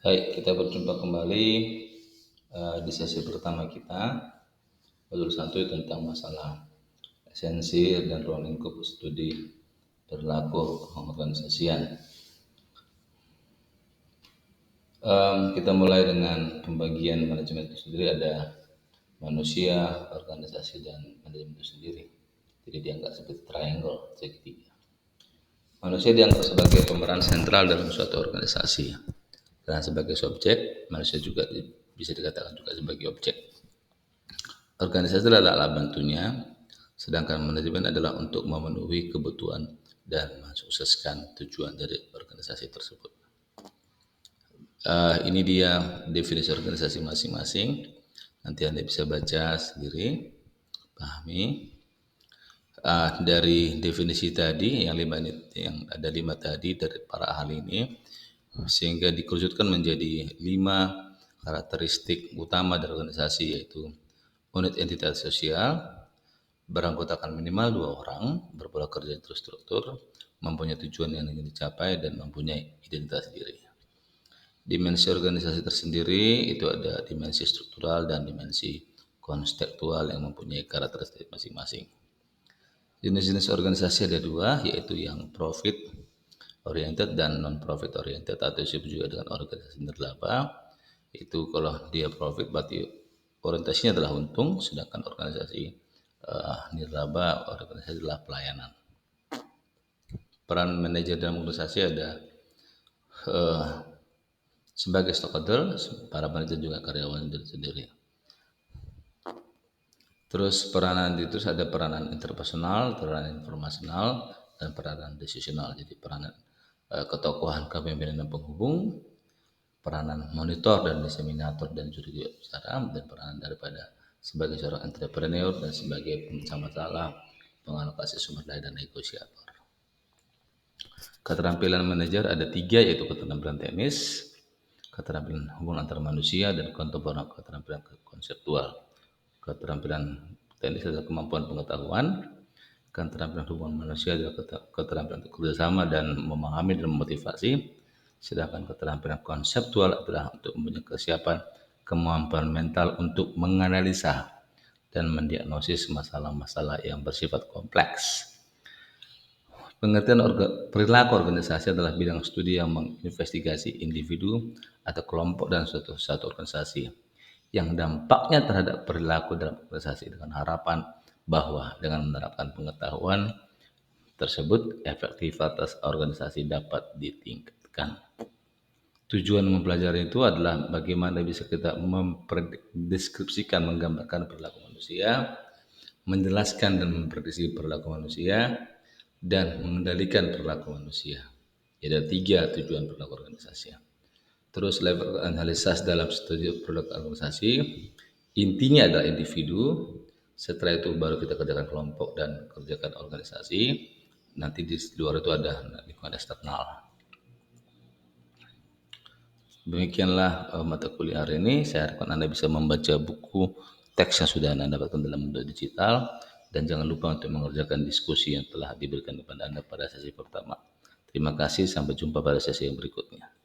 Baik, kita berjumpa kembali di sesi pertama kita. Modul 1 tentang masalah esensi dan ruang lingkup studi perilaku pengorganisasian. Kita mulai dengan pembagian manajemen itu sendiri, ada manusia, organisasi, dan manajemen itu sendiri. Jadi dianggap seperti triangle, segitiga. Manusia dianggap sebagai pemeran sentral dalam suatu organisasi. Dan sebagai subjek, manusia juga bisa dikatakan juga sebagai objek. Organisasi adalah alat bantunya, sedangkan manajemen adalah untuk memenuhi kebutuhan dan mensukseskan tujuan dari organisasi tersebut. Ini dia definisi organisasi masing-masing. Nanti Anda bisa baca sendiri, pahami. Dari definisi tadi yang ada 5 tadi dari para ahli ini, sehingga dikerucutkan menjadi 5 karakteristik utama dari organisasi, yaitu unit entitas sosial, beranggotakan minimal 2 orang, berpola kerja terstruktur, mempunyai tujuan yang ingin dicapai, dan mempunyai identitas diri. Dimensi organisasi tersendiri itu ada dimensi struktural dan dimensi konseptual yang mempunyai karakteristik masing-masing. Jenis-jenis organisasi ada 2, yaitu yang profit oriented dan non-profit oriented, atau disebut juga dengan organisasi nirlaba. Itu kalau dia profit berarti orientasinya adalah untung, sedangkan organisasi nirlaba organisasi adalah pelayanan. Peran manajer dalam organisasi ada sebagai stakeholder, para manajer juga karyawan sendiri. Terus ada peranan interpersonal, peranan informasional, dan peranan decisional. Jadi peranan ketokohan, kepemimpinan, dan penghubung, peranan monitor dan diseminator dan juri bicara, dan peranan daripada sebagai seorang entrepreneur dan sebagai pemecah masalah, pengalokasi sumber daya, dan negosiator. Keterampilan manajer ada 3, yaitu keterampilan teknis, keterampilan hubungan antar manusia, dan keterampilan konseptual. Keterampilan teknis adalah kemampuan pengetahuan, keterampilan hubungan manusia adalah keterampilan untuk kerjasama dan memahami dan memotivasi, sedangkan keterampilan konseptual adalah untuk mempunyai kesiapan kemampuan mental untuk menganalisa dan mendiagnosis masalah-masalah yang bersifat kompleks. Pengertian perilaku organisasi adalah bidang studi yang menginvestigasi individu atau kelompok dan satu organisasi yang dampaknya terhadap perilaku dalam organisasi, dengan harapan bahwa dengan menerapkan pengetahuan tersebut efektivitas organisasi dapat ditingkatkan. Tujuan mempelajari itu adalah bagaimana bisa kita mendeskripsikan, menggambarkan perilaku manusia, menjelaskan dan memprediksi perilaku manusia, dan mengendalikan perilaku manusia. Jadi ada 3 tujuan perilaku organisasi. Terus level analisis dalam studi perilaku organisasi, intinya adalah individu. Setelah itu baru kita kerjakan kelompok dan kerjakan organisasi. Nanti di luar itu ada lingkungan eksternal. Demikianlah mata kuliah hari ini. Saya harapkan Anda bisa membaca buku teks yang sudah Anda dapatkan dalam bentuk digital, dan jangan lupa untuk mengerjakan diskusi yang telah diberikan kepada Anda pada sesi pertama. Terima kasih, sampai jumpa pada sesi yang berikutnya.